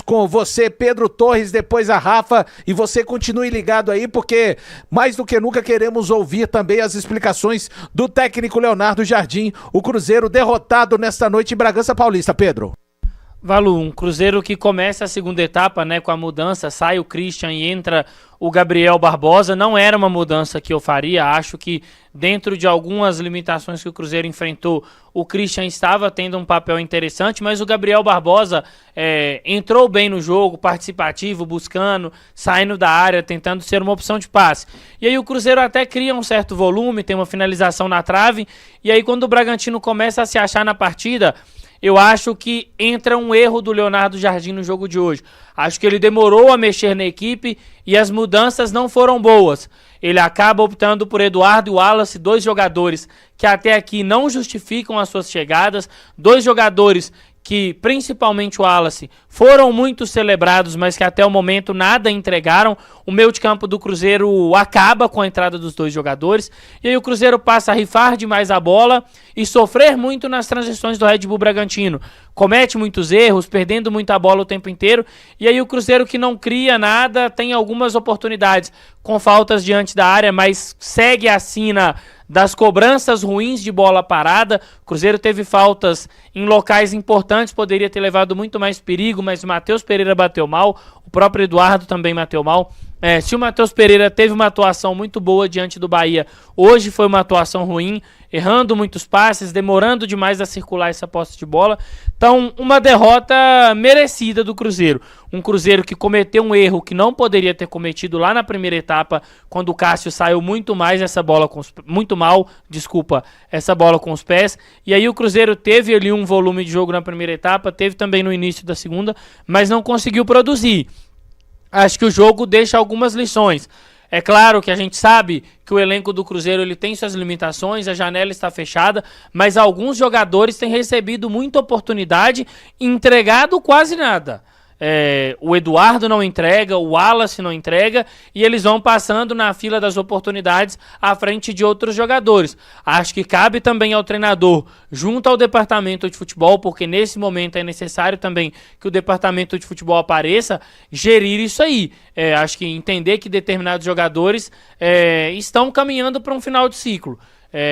Com você, Pedro Torres, depois a Rafa, e você continue ligado aí, porque mais do que nunca queremos ouvir também as explicações do técnico Leonardo Jardim, o Cruzeiro derrotado nesta noite em Bragança Paulista. Pedro. Valu, um Cruzeiro que começa a segunda etapa, né, com a mudança, sai o Christian e entra o Gabriel Barbosa. Não era uma mudança que eu faria, acho que dentro de algumas limitações que o Cruzeiro enfrentou, o Christian estava tendo um papel interessante, mas o Gabriel Barbosa entrou bem no jogo, participativo, buscando, saindo da área, tentando ser uma opção de passe. E aí o Cruzeiro até cria um certo volume, tem uma finalização na trave, e aí quando o Bragantino começa a se achar na partida, eu acho que entra um erro do Leonardo Jardim no jogo de hoje. Acho que ele demorou a mexer na equipe e as mudanças não foram boas. Ele acaba optando por Eduardo e Wallace, dois jogadores que até aqui não justificam as suas chegadas, dois jogadores que, principalmente o Wallace, foram muito celebrados, mas que até o momento nada entregaram. O meio de campo do Cruzeiro acaba com a entrada dos dois jogadores, e aí o Cruzeiro passa a rifar demais a bola e sofrer muito nas transições do Red Bull Bragantino. Comete muitos erros, perdendo muita bola o tempo inteiro, e aí o Cruzeiro, que não cria nada, tem algumas oportunidades com faltas diante da área, mas segue a sina das cobranças ruins de bola parada. O Cruzeiro teve faltas em locais importantes, poderia ter levado muito mais perigo, mas o Matheus Pereira bateu mal, o próprio Eduardo também bateu mal. Se o Matheus Pereira teve uma atuação muito boa diante do Bahia, hoje foi uma atuação ruim, errando muitos passes, demorando demais a circular essa posse de bola. Então, uma derrota merecida do Cruzeiro. Um Cruzeiro que cometeu um erro que não poderia ter cometido lá na primeira etapa, quando o Cássio saiu muito mal essa bola com os pés. E aí o Cruzeiro teve ali um volume de jogo na primeira etapa, teve também no início da segunda, mas não conseguiu produzir. Acho que o jogo deixa algumas lições. É claro que a gente sabe que o elenco do Cruzeiro ele tem suas limitações, a janela está fechada, mas alguns jogadores têm recebido muita oportunidade e entregado quase nada. O Eduardo não entrega, o Wallace não entrega, e eles vão passando na fila das oportunidades à frente de outros jogadores. Acho que cabe também ao treinador, junto ao departamento de futebol, porque nesse momento é necessário também que o departamento de futebol apareça, gerir isso aí. Acho que entender que determinados jogadores estão caminhando para um final de ciclo.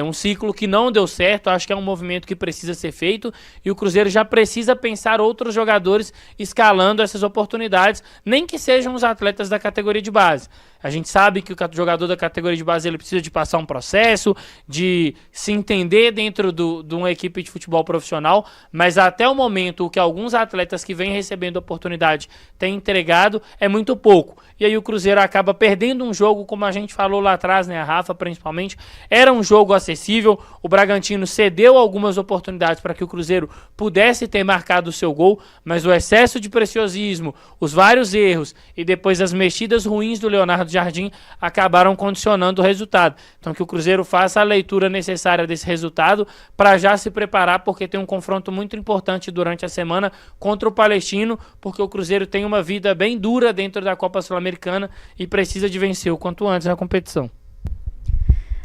Um ciclo que não deu certo, acho que é um movimento que precisa ser feito, e o Cruzeiro já precisa pensar outros jogadores escalando essas oportunidades, nem que sejam os atletas da categoria de base. A gente sabe que o jogador da categoria de base ele precisa de passar um processo, de se entender dentro de uma equipe de futebol profissional, mas até o momento o que alguns atletas que vêm recebendo oportunidade têm entregado é muito pouco. E aí o Cruzeiro acaba perdendo um jogo, como a gente falou lá atrás, né, a Rafa principalmente, era um jogo acessível, o Bragantino cedeu algumas oportunidades para que o Cruzeiro pudesse ter marcado o seu gol, mas o excesso de preciosismo, os vários erros e depois as mexidas ruins do Leonardo Jardim acabaram condicionando o resultado. Então que o Cruzeiro faça a leitura necessária desse resultado para já se preparar, porque tem um confronto muito importante durante a semana contra o Palestino, porque o Cruzeiro tem uma vida bem dura dentro da Copa Sul-Americana e precisa de vencer o quanto antes na competição.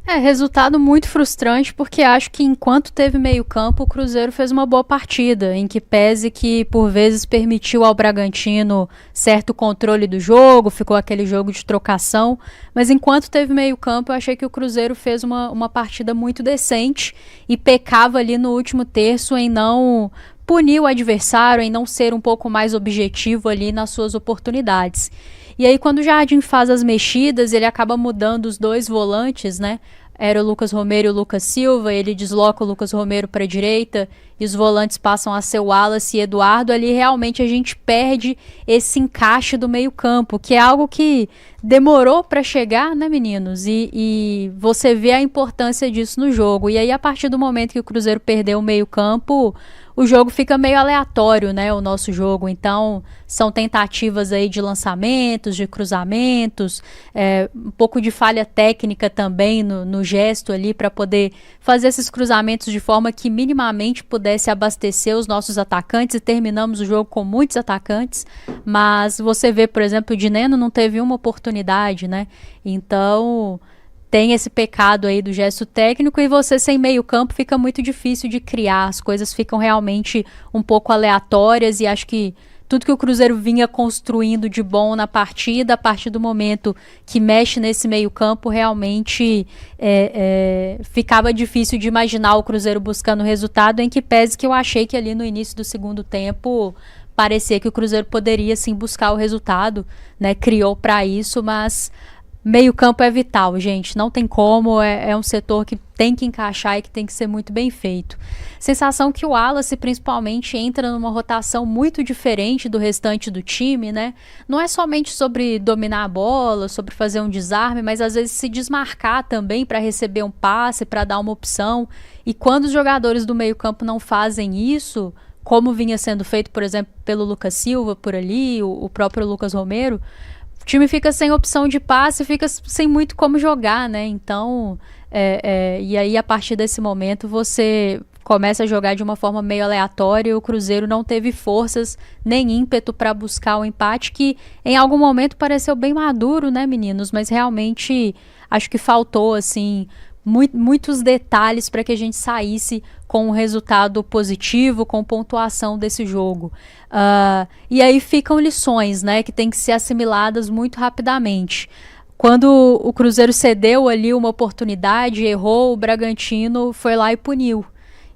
Resultado muito frustrante, porque acho que enquanto teve meio campo, o Cruzeiro fez uma boa partida, em que pese que por vezes permitiu ao Bragantino certo controle do jogo, ficou aquele jogo de trocação, mas enquanto teve meio campo, eu achei que o Cruzeiro fez uma partida muito decente e pecava ali no último terço em não punir o adversário, em não ser um pouco mais objetivo ali nas suas oportunidades. E aí quando o Jardim faz as mexidas, ele acaba mudando os dois volantes, né? Era o Lucas Romero e o Lucas Silva, ele desloca o Lucas Romero para a direita e os volantes passam a ser o Wallace e Eduardo. Ali realmente a gente perde esse encaixe do meio campo, que é algo que demorou para chegar, né, meninos? E você vê a importância disso no jogo. E aí a partir do momento que o Cruzeiro perdeu o meio campo, o jogo fica meio aleatório, né, o nosso jogo. Então, são tentativas aí de lançamentos, de cruzamentos, um pouco de falha técnica também no gesto ali para poder fazer esses cruzamentos de forma que minimamente pudesse abastecer os nossos atacantes, e terminamos o jogo com muitos atacantes, mas você vê, por exemplo, o Dineno não teve uma oportunidade, né? Então tem esse pecado aí do gesto técnico, e você sem meio campo fica muito difícil de criar, as coisas ficam realmente um pouco aleatórias, e acho que tudo que o Cruzeiro vinha construindo de bom na partida, a partir do momento que mexe nesse meio-campo, realmente ficava difícil de imaginar o Cruzeiro buscando resultado, em que pese que eu achei que ali no início do segundo tempo parecia que o Cruzeiro poderia sim buscar o resultado, né? Criou para isso, mas meio-campo é vital, gente. Não tem como, é um setor que tem que encaixar e que tem que ser muito bem feito. Sensação que o Wallace, principalmente, entra numa rotação muito diferente do restante do time, né? Não é somente sobre dominar a bola, sobre fazer um desarme, mas às vezes se desmarcar também para receber um passe, para dar uma opção. E quando os jogadores do meio-campo não fazem isso, como vinha sendo feito, por exemplo, pelo Lucas Silva por ali, o próprio Lucas Romero, o time fica sem opção de passe, fica sem muito como jogar, né? Então, e aí a partir desse momento você começa a jogar de uma forma meio aleatória e o Cruzeiro não teve forças nem ímpeto para buscar o empate, que em algum momento pareceu bem maduro, né, meninos? Mas realmente acho que faltou, assim, muitos detalhes para que a gente saísse com um resultado positivo, com pontuação desse jogo. E aí ficam lições, né, que tem que ser assimiladas muito rapidamente. Quando o Cruzeiro cedeu ali uma oportunidade, errou, o Bragantino foi lá e puniu.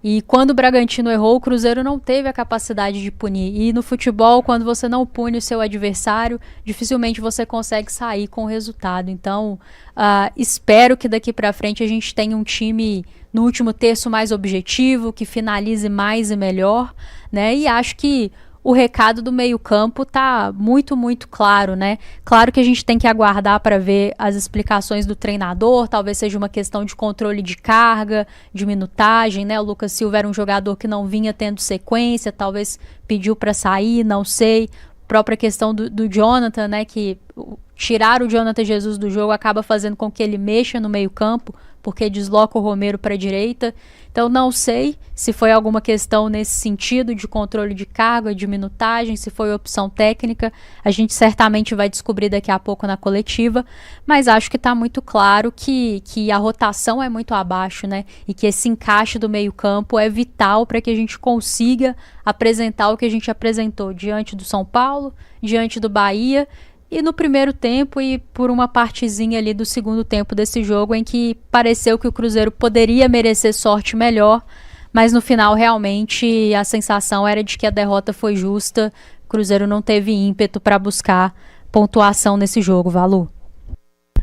E quando o Bragantino errou, o Cruzeiro não teve a capacidade de punir. E no futebol, quando você não pune o seu adversário, dificilmente você consegue sair com o resultado. Então, espero que daqui para frente a gente tenha um time no último terço mais objetivo, que finalize mais e melhor, né? E acho que o recado do meio-campo tá muito, muito claro, né? Claro que a gente tem que aguardar para ver as explicações do treinador, talvez seja uma questão de controle de carga, de minutagem, né? O Lucas Silva era um jogador que não vinha tendo sequência, talvez pediu para sair, não sei. Própria questão do Jonathan, né? Que tirar o Jonathan Jesus do jogo acaba fazendo com que ele mexa no meio-campo, porque desloca o Romero para a direita. Então não sei se foi alguma questão nesse sentido de controle de carga, de minutagem, se foi opção técnica. A gente certamente vai descobrir daqui a pouco na coletiva, mas acho que está muito claro que a rotação é muito abaixo, né? E que esse encaixe do meio-campo é vital para que a gente consiga apresentar o que a gente apresentou diante do São Paulo, diante do Bahia, e no primeiro tempo e por uma partezinha ali do segundo tempo desse jogo, em que pareceu que o Cruzeiro poderia merecer sorte melhor, mas no final realmente a sensação era de que a derrota foi justa. O Cruzeiro não teve ímpeto para buscar pontuação nesse jogo, Valu.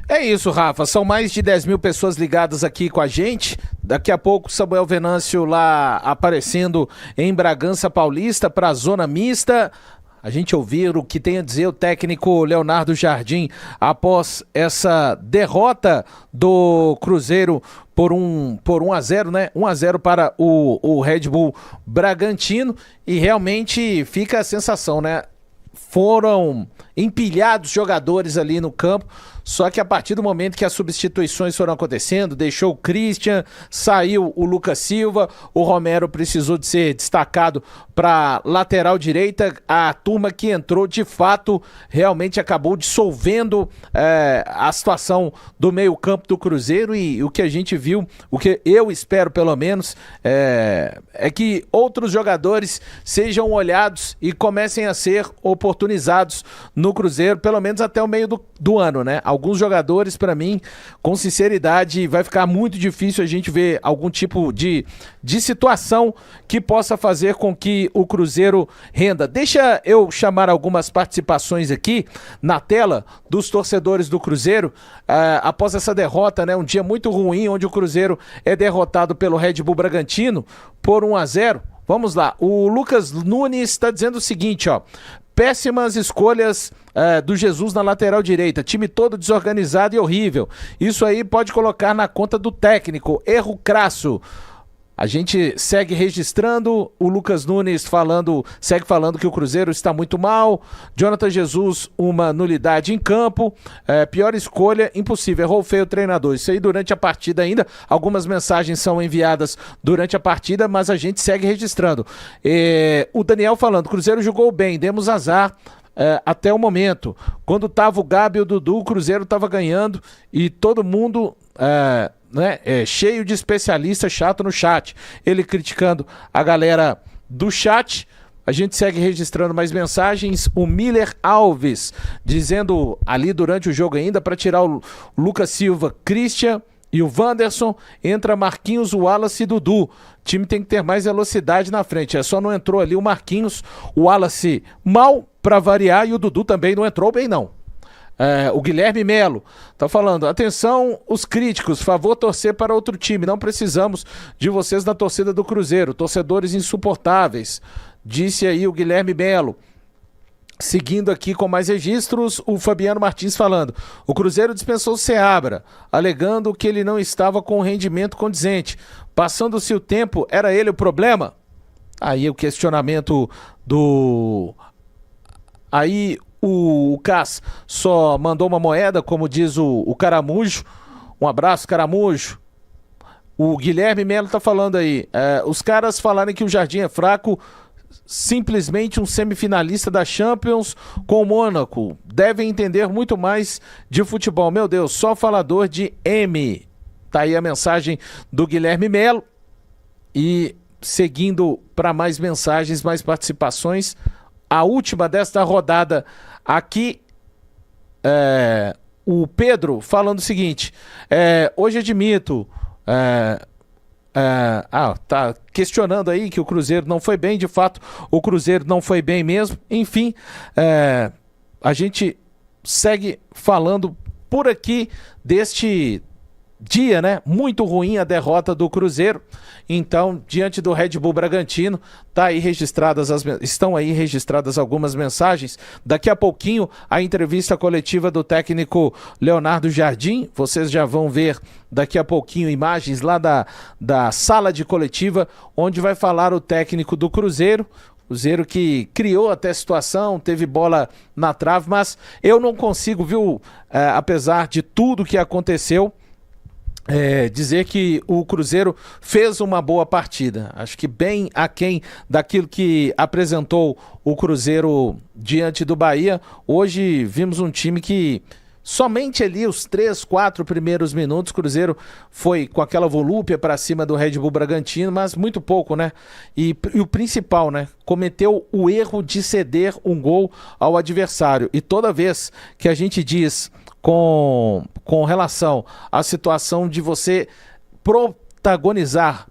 É isso, Rafa. São mais de 10 mil pessoas ligadas aqui com a gente. Daqui a pouco, Samuel Venâncio lá aparecendo em Bragança Paulista para a zona mista. A gente ouvir o que tem a dizer o técnico Leonardo Jardim após essa derrota do Cruzeiro por 1-0, né? 1-0 para o Red Bull Bragantino, e realmente fica a sensação, né? Foram empilhados jogadores ali no campo, só que a partir do momento que as substituições foram acontecendo, deixou o Christian, saiu o Lucas Silva, o Romero precisou de ser destacado para lateral direita. A turma que entrou de fato realmente acabou dissolvendo a situação do meio campo do Cruzeiro, e o que a gente viu, o que eu espero pelo menos, é que outros jogadores sejam olhados e comecem a ser oportunizados no Cruzeiro, pelo menos até o meio do ano, né? Alguns jogadores, para mim, com sinceridade, vai ficar muito difícil a gente ver algum tipo de situação que possa fazer com que o Cruzeiro renda. Deixa eu chamar algumas participações aqui na tela dos torcedores do Cruzeiro após essa derrota, né? Um dia muito ruim, onde o Cruzeiro é derrotado pelo Red Bull Bragantino por 1-0. Vamos lá, o Lucas Nunes está dizendo o seguinte, ó: péssimas escolhas do Jesus na lateral direita, time todo desorganizado e horrível. Isso aí pode colocar na conta do técnico, erro crasso. A gente segue registrando, o Lucas Nunes segue falando que o Cruzeiro está muito mal. Jonathan Jesus, uma nulidade em campo. Pior escolha, impossível, errou feio o treinador. Isso aí durante a partida ainda. Algumas mensagens são enviadas durante a partida, mas a gente segue registrando. O Daniel falando, Cruzeiro jogou bem, demos azar. Até o momento, quando tava o Gabi e o Dudu, o Cruzeiro tava ganhando, e todo mundo cheio de especialista chato no chat. Ele criticando a galera do chat, A gente segue registrando mais mensagens. O Miller Alves dizendo ali durante o jogo ainda para tirar o Lucas Silva, Christian e o Wanderson, entra Marquinhos, o Wallace e Dudu. O time tem que ter mais velocidade na frente. Só não entrou ali o Marquinhos, o Wallace mal para variar e o Dudu também não entrou bem não. O Guilherme Melo tá falando, atenção os críticos, favor torcer para outro time, não precisamos de vocês na torcida do Cruzeiro, torcedores insuportáveis, disse aí o Guilherme Melo. Seguindo aqui com mais registros, o Fabiano Martins falando, o Cruzeiro dispensou o Seabra, alegando que ele não estava com rendimento condizente, passando-se o tempo, era ele o problema? Aí o questionamento do... Aí o Cass só mandou uma moeda, como diz o Caramujo. Um abraço, Caramujo. O Guilherme Melo tá falando aí. Os caras falarem que o Jardim é fraco, simplesmente um semifinalista da Champions com o Mônaco. Devem entender muito mais de futebol. Meu Deus, só falador de M. Tá aí a mensagem do Guilherme Melo. E seguindo para mais mensagens, mais participações. A última desta rodada aqui, o Pedro falando o seguinte, hoje admito, tá questionando aí que o Cruzeiro não foi bem, de fato o Cruzeiro não foi bem mesmo, enfim, a gente segue falando por aqui deste dia, né? Muito ruim a derrota do Cruzeiro. Então, diante do Red Bull Bragantino, estão aí registradas algumas mensagens. Daqui a pouquinho, a entrevista coletiva do técnico Leonardo Jardim. Vocês já vão ver daqui a pouquinho imagens lá da sala de coletiva, onde vai falar o técnico do Cruzeiro. Cruzeiro que criou até a situação, teve bola na trave, mas eu não consigo, viu, apesar de tudo que aconteceu, dizer que o Cruzeiro fez uma boa partida. Acho que bem aquém daquilo que apresentou o Cruzeiro diante do Bahia. Hoje vimos um time que somente ali os 3, 4 primeiros minutos, o Cruzeiro foi com aquela volúpia para cima do Red Bull Bragantino, mas muito pouco, né? E o principal, né? Cometeu o erro de ceder um gol ao adversário. E toda vez que a gente diz com relação à situação de você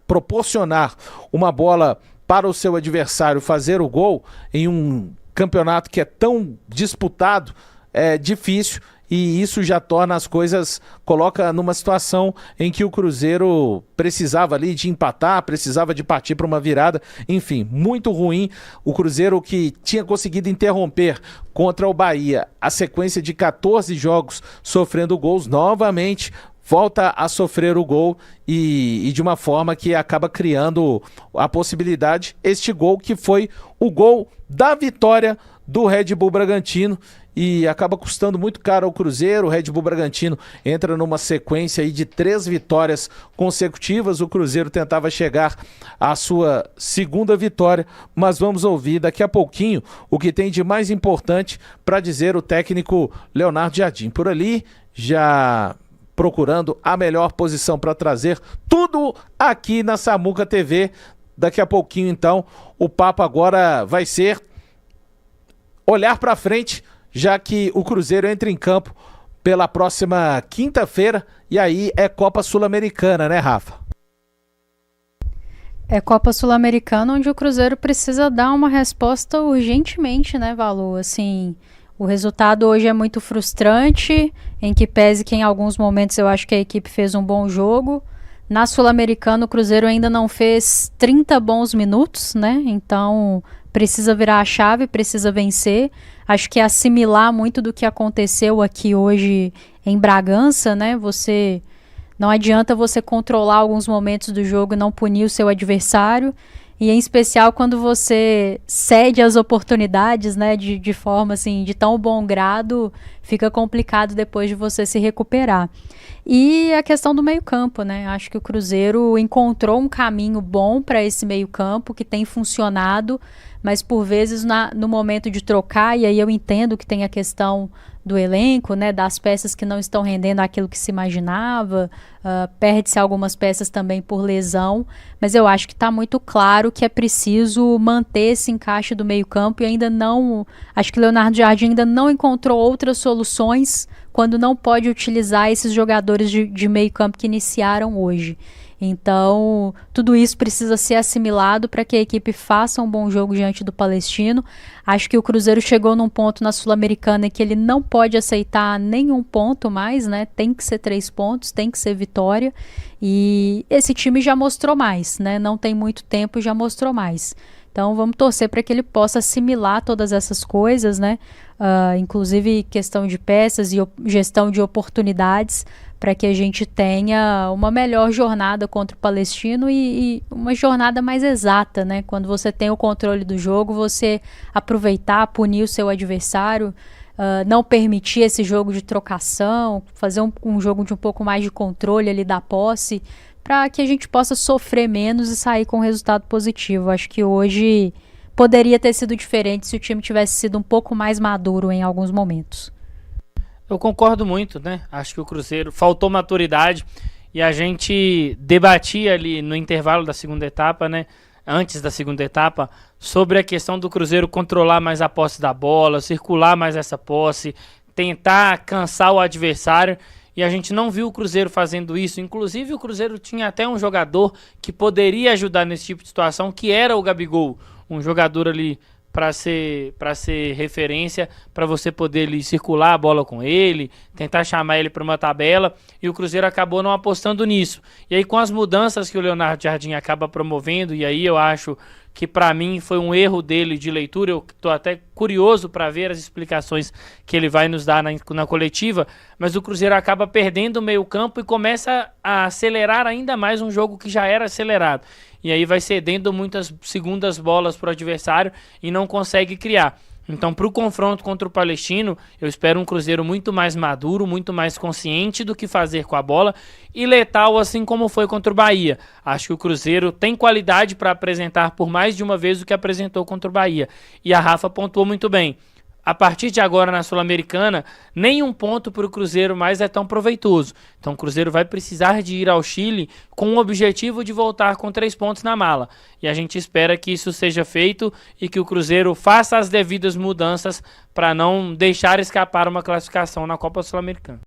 proporcionar uma bola para o seu adversário fazer o gol em um campeonato que é tão disputado, é difícil, e isso já torna as coisas, coloca numa situação em que o Cruzeiro precisava ali de empatar, precisava de partir para uma virada, enfim, muito ruim. O Cruzeiro que tinha conseguido interromper contra o Bahia a sequência de 14 jogos sofrendo gols, novamente volta a sofrer o gol e de uma forma que acaba criando a possibilidade, este gol que foi o gol da vitória do Red Bull Bragantino, e acaba custando muito caro ao Cruzeiro. O Red Bull Bragantino entra numa sequência aí de 3 vitórias consecutivas. O Cruzeiro tentava chegar à sua segunda vitória, mas vamos ouvir daqui a pouquinho o que tem de mais importante para dizer o técnico Leonardo Jardim. Por ali, já procurando a melhor posição para trazer tudo aqui na Samuca TV. Daqui a pouquinho, então, o papo agora vai ser olhar para frente, já que o Cruzeiro entra em campo pela próxima quinta-feira, e aí é Copa Sul-Americana, né, Rafa? É Copa Sul-Americana, onde o Cruzeiro precisa dar uma resposta urgentemente, né, Valu? Assim, o resultado hoje é muito frustrante, em que pese que em alguns momentos eu acho que a equipe fez um bom jogo. Na Sul-Americana, o Cruzeiro ainda não fez 30 bons minutos, né? Então precisa virar a chave, precisa vencer. Acho que assimilar muito do que aconteceu aqui hoje em Bragança, né? Não adianta você controlar alguns momentos do jogo e não punir o seu adversário. E em especial quando você cede as oportunidades, né? De forma assim, de tão bom grado, fica complicado depois de você se recuperar. E a questão do meio-campo, né? Acho que o Cruzeiro encontrou um caminho bom para esse meio-campo que tem funcionado, mas por vezes no momento de trocar, e aí eu entendo que tem a questão do elenco, né, das peças que não estão rendendo aquilo que se imaginava, perde-se algumas peças também por lesão, mas eu acho que está muito claro que é preciso manter esse encaixe do meio-campo e ainda não, acho que Leonardo Jardim ainda não encontrou outras soluções quando não pode utilizar esses jogadores de meio-campo que iniciaram hoje. Então, tudo isso precisa ser assimilado para que a equipe faça um bom jogo diante do Palestino. Acho que o Cruzeiro chegou num ponto na Sul-Americana que ele não pode aceitar nenhum ponto mais, né? Tem que ser 3 pontos, tem que ser vitória. E esse time já mostrou mais, né? Não tem muito tempo e já mostrou mais. Então, vamos torcer para que ele possa assimilar todas essas coisas, né? Inclusive questão de peças e gestão de oportunidades, para que a gente tenha uma melhor jornada contra o Palestino e uma jornada mais exata, né? Quando você tem o controle do jogo, você aproveitar, punir o seu adversário, não permitir esse jogo de trocação, fazer um jogo de um pouco mais de controle ali da posse, para que a gente possa sofrer menos e sair com um resultado positivo. Acho que hoje poderia ter sido diferente se o time tivesse sido um pouco mais maduro em alguns momentos. Eu concordo muito, né? Acho que o Cruzeiro faltou maturidade e a gente debatia ali no intervalo da segunda etapa, né? Antes da segunda etapa, sobre a questão do Cruzeiro controlar mais a posse da bola, circular mais essa posse, tentar cansar o adversário. E a gente não viu o Cruzeiro fazendo isso. Inclusive o Cruzeiro tinha até um jogador que poderia ajudar nesse tipo de situação, que era o Gabigol. Um jogador ali para ser referência, para você poder ali, circular a bola com ele, tentar chamar ele para uma tabela, e o Cruzeiro acabou não apostando nisso. E aí com as mudanças que o Leonardo Jardim acaba promovendo, e aí eu acho que para mim foi um erro dele de leitura, eu estou até curioso para ver as explicações que ele vai nos dar na coletiva, mas o Cruzeiro acaba perdendo o meio campo e começa a acelerar ainda mais um jogo que já era acelerado. E aí vai cedendo muitas segundas bolas para o adversário e não consegue criar. Então, para o confronto contra o Palestino, eu espero um Cruzeiro muito mais maduro, muito mais consciente do que fazer com a bola e letal, assim como foi contra o Bahia. Acho que o Cruzeiro tem qualidade para apresentar por mais de uma vez o que apresentou contra o Bahia. E a Rafa pontuou muito bem. A partir de agora na Sul-Americana, nenhum ponto para o Cruzeiro mais é tão proveitoso. Então o Cruzeiro vai precisar de ir ao Chile com o objetivo de voltar com 3 pontos na mala. E a gente espera que isso seja feito e que o Cruzeiro faça as devidas mudanças para não deixar escapar uma classificação na Copa Sul-Americana.